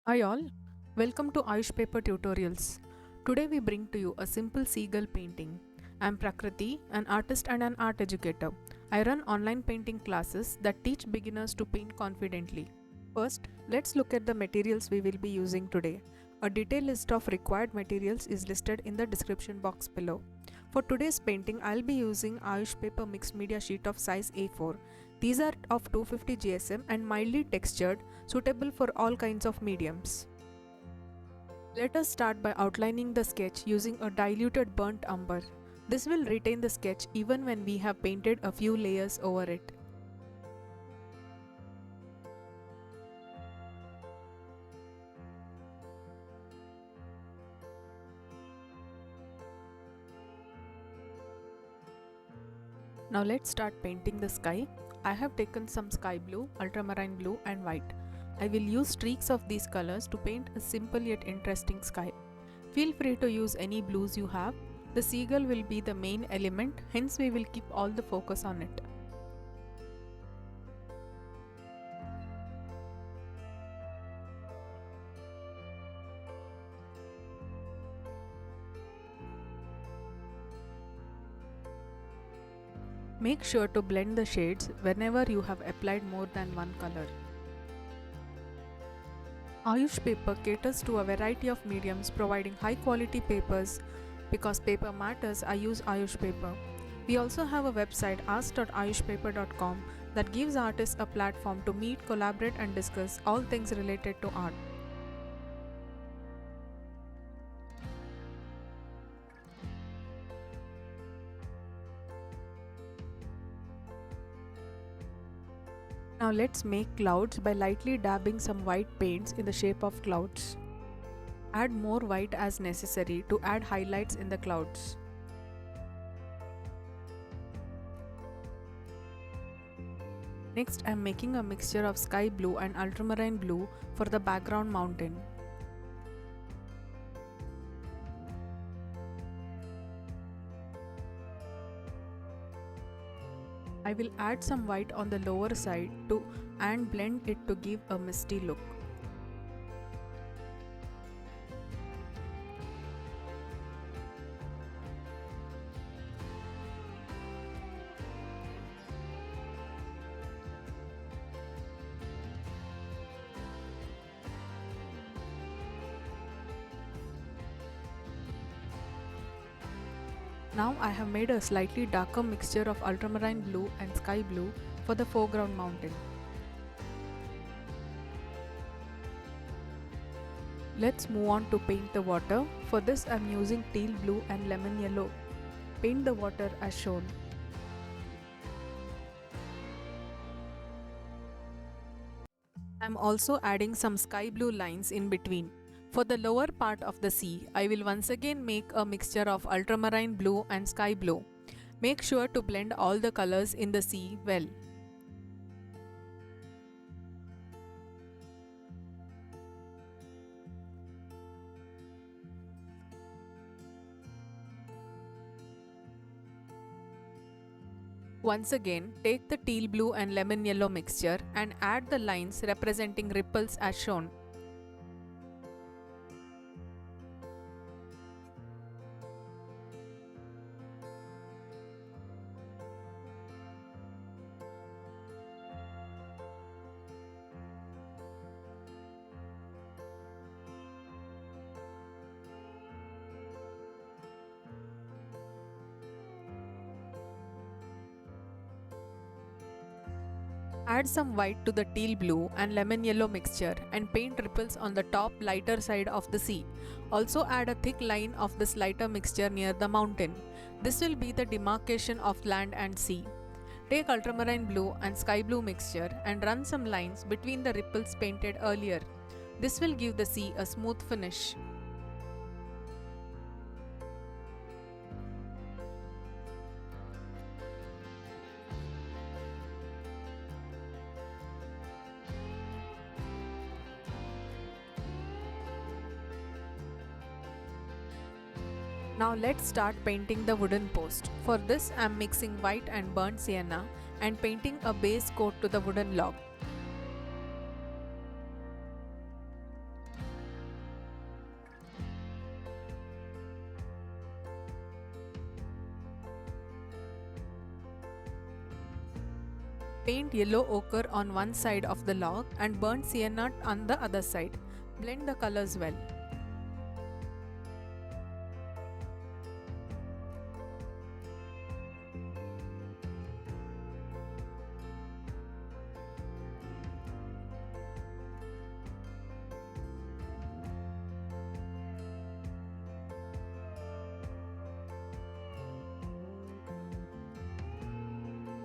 Hi all, welcome to Ayush Paper tutorials. Today we bring to you a simple seagull painting. I am Prakriti, an artist and an art educator. I run online painting classes that teach beginners to paint confidently. First, let's look at the materials we will be using today. A detailed list of required materials is listed in the description box below. For today's painting, I'll be using Ayush Paper mixed media sheet of size A4. These are of 250 GSM and mildly textured, suitable for all kinds of mediums. Let us start by outlining the sketch using a diluted burnt umber. This will retain the sketch even when we have painted a few layers over it. Now let's start painting the sky. I have taken some sky blue, ultramarine blue and white. I will use streaks of these colors to paint a simple yet interesting sky. Feel free to use any blues you have. The seagull will be the main element, hence we will keep all the focus on it. Make sure to blend the shades whenever you have applied more than one color. Ayush Paper caters to a variety of mediums, providing high quality papers. Because paper matters, I use Ayush Paper. We also have a website ask.ayushpaper.com that gives artists a platform to meet, collaborate and discuss all things related to art. Now let's make clouds by lightly dabbing some white paints in the shape of clouds. Add more white as necessary to add highlights in the clouds. Next, I am making a mixture of sky blue and ultramarine blue for the background mountain. I will add some white on the lower side and blend it to give a misty look. Now I have made a slightly darker mixture of ultramarine blue and sky blue for the foreground mountain. Let's move on to paint the water. For this I am using teal blue and lemon yellow. Paint the water as shown. I am also adding some sky blue lines in between. For the lower part of the sea, I will once again make a mixture of ultramarine blue and sky blue. Make sure to blend all the colors in the sea well. Once again, take the teal blue and lemon yellow mixture and add the lines representing ripples as shown. Add some white to the teal blue and lemon yellow mixture and paint ripples on the top lighter side of the sea. Also add a thick line of this lighter mixture near the mountain. This will be the demarcation of land and sea. Take ultramarine blue and sky blue mixture and run some lines between the ripples painted earlier. This will give the sea a smooth finish. Now let's start painting the wooden post. For this I am mixing white and burnt sienna and painting a base coat to the wooden log. Paint yellow ochre on one side of the log and burnt sienna on the other side. Blend the colors well.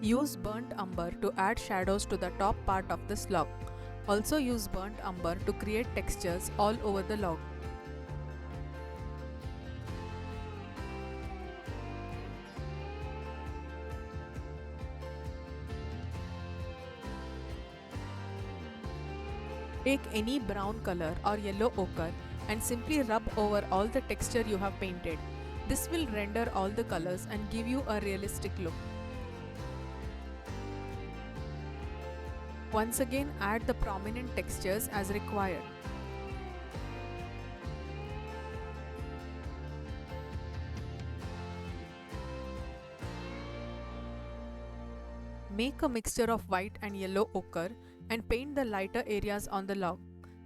Use burnt umber to add shadows to the top part of this log. Also use burnt umber to create textures all over the log. Take any brown color or yellow ochre and simply rub over all the texture you have painted. This will render all the colors and give you a realistic look. Once again, add the prominent textures as required. Make a mixture of white and yellow ochre and paint the lighter areas on the log.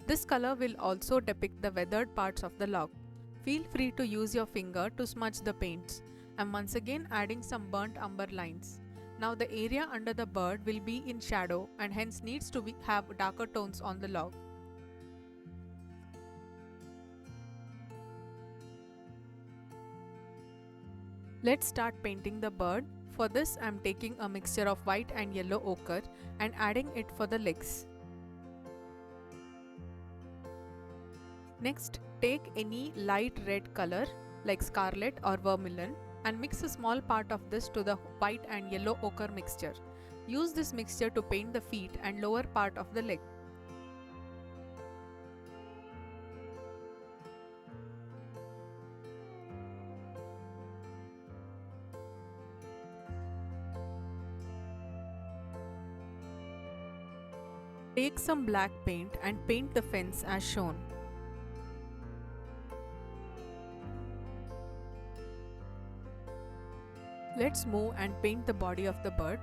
This color will also depict the weathered parts of the log. Feel free to use your finger to smudge the paints. I'm once again adding some burnt umber lines. Now the area under the bird will be in shadow and hence needs to have darker tones on the log. Let's start painting the bird. For this, I am taking a mixture of white and yellow ochre and adding it for the legs. Next, take any light red color like scarlet or vermilion and mix a small part of this to the white and yellow ochre mixture. Use this mixture to paint the feet and lower part of the leg. Take some black paint and paint the fence as shown. Let's move and paint the body of the bird.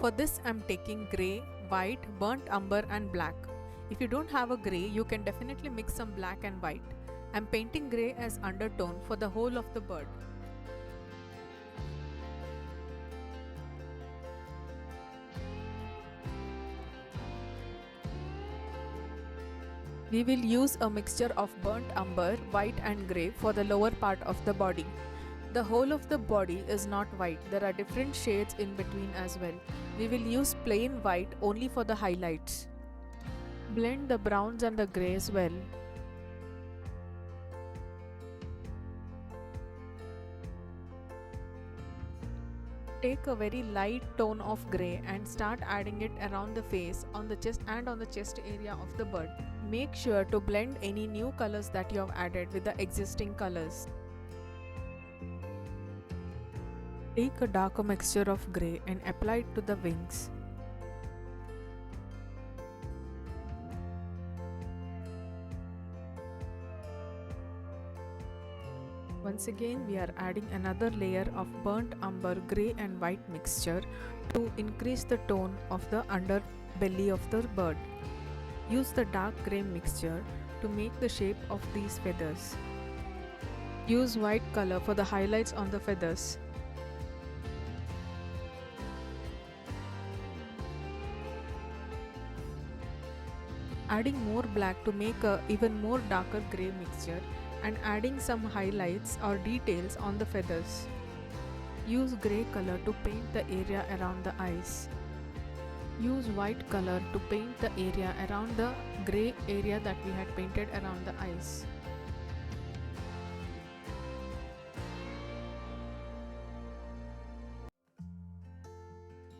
For this, I am taking grey, white, burnt umber and black. If you don't have a grey, you can definitely mix some black and white. I am painting grey as undertone for the whole of the bird. We will use a mixture of burnt umber, white and grey for the lower part of the body. The whole of the body is not white, there are different shades in between as well. We will use plain white only for the highlights. Blend the browns and the greys well. Take a very light tone of grey and start adding it around the face, on the chest and on the chest area of the bird. Make sure to blend any new colors that you have added with the existing colors. Take a darker mixture of grey and apply it to the wings. Once again, we are adding another layer of burnt umber, grey and white mixture to increase the tone of the underbelly of the bird. Use the dark grey mixture to make the shape of these feathers. Use white color for the highlights on the feathers. Adding more black to make a even more darker grey mixture and adding some highlights or details on the feathers. Use grey color to paint the area around the eyes. Use white color to paint the area around the grey area that we had painted around the eyes.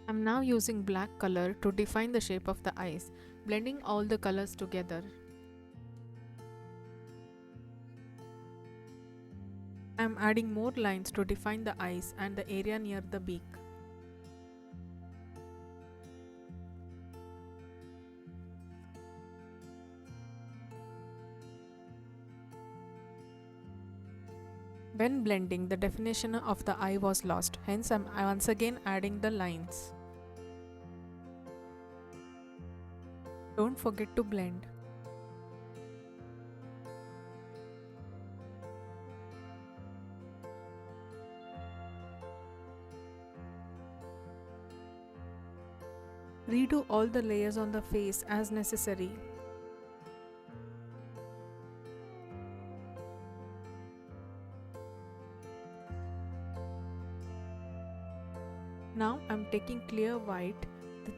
I am now using black color to define the shape of the eyes, blending all the colors together. I am adding more lines to define the eyes and the area near the beak. When blending, the definition of the eye was lost, hence I am once again adding the lines. Don't forget to blend. Redo all the layers on the face as necessary. Now I'm taking clear white,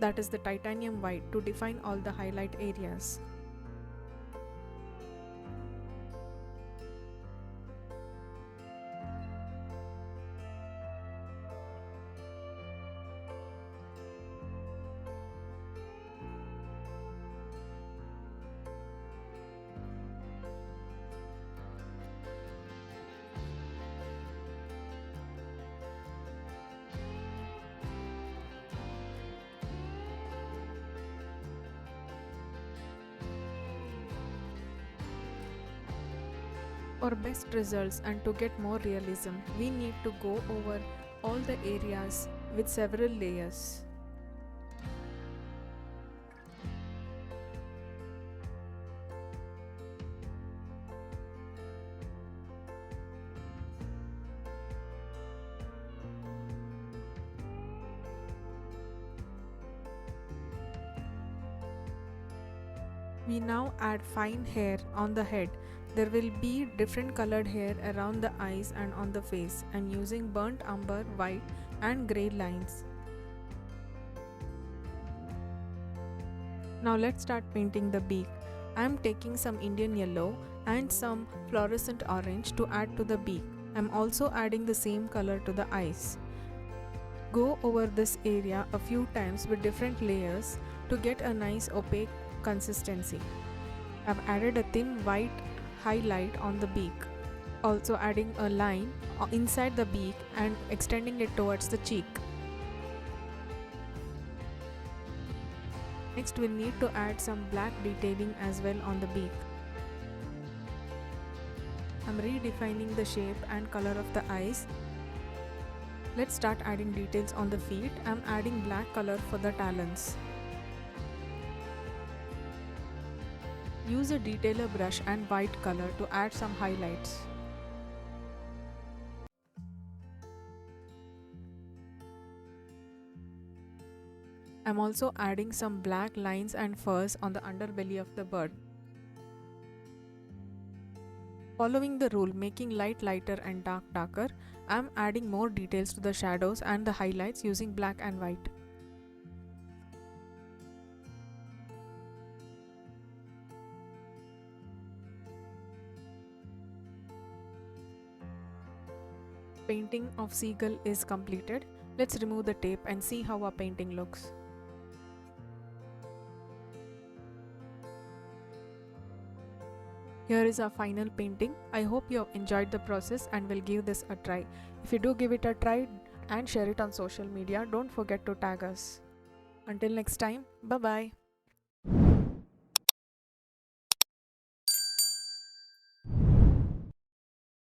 that is the titanium white, to define all the highlight areas. For best results and to get more realism, we need to go over all the areas with several layers. We now add fine hair on the head. There will be different colored hair around the eyes and on the face. I'm using burnt umber, white and grey lines. Now let's start painting the beak. I'm taking some Indian yellow and some fluorescent orange to add to the beak. I'm also adding the same color to the eyes. Go over this area a few times with different layers to get a nice opaque consistency. I've added a thin white highlight on the beak, also adding a line inside the beak and extending it towards the cheek. Next we'll need to add some black detailing as well on the beak. I'm redefining the shape and color of the eyes. Let's start adding details on the feet. I'm adding black color for the talons. Use a detailer brush and white color to add some highlights. I'm also adding some black lines and furs on the underbelly of the bird. Following the rule, making light lighter and dark darker, I'm adding more details to the shadows and the highlights using black and white. Painting of seagull is completed. Let's remove the tape and see how our painting looks. Here is our final painting. I hope you have enjoyed the process and will give this a try. If you do give it a try and share it on social media, don't forget to tag us. Until next time, bye bye.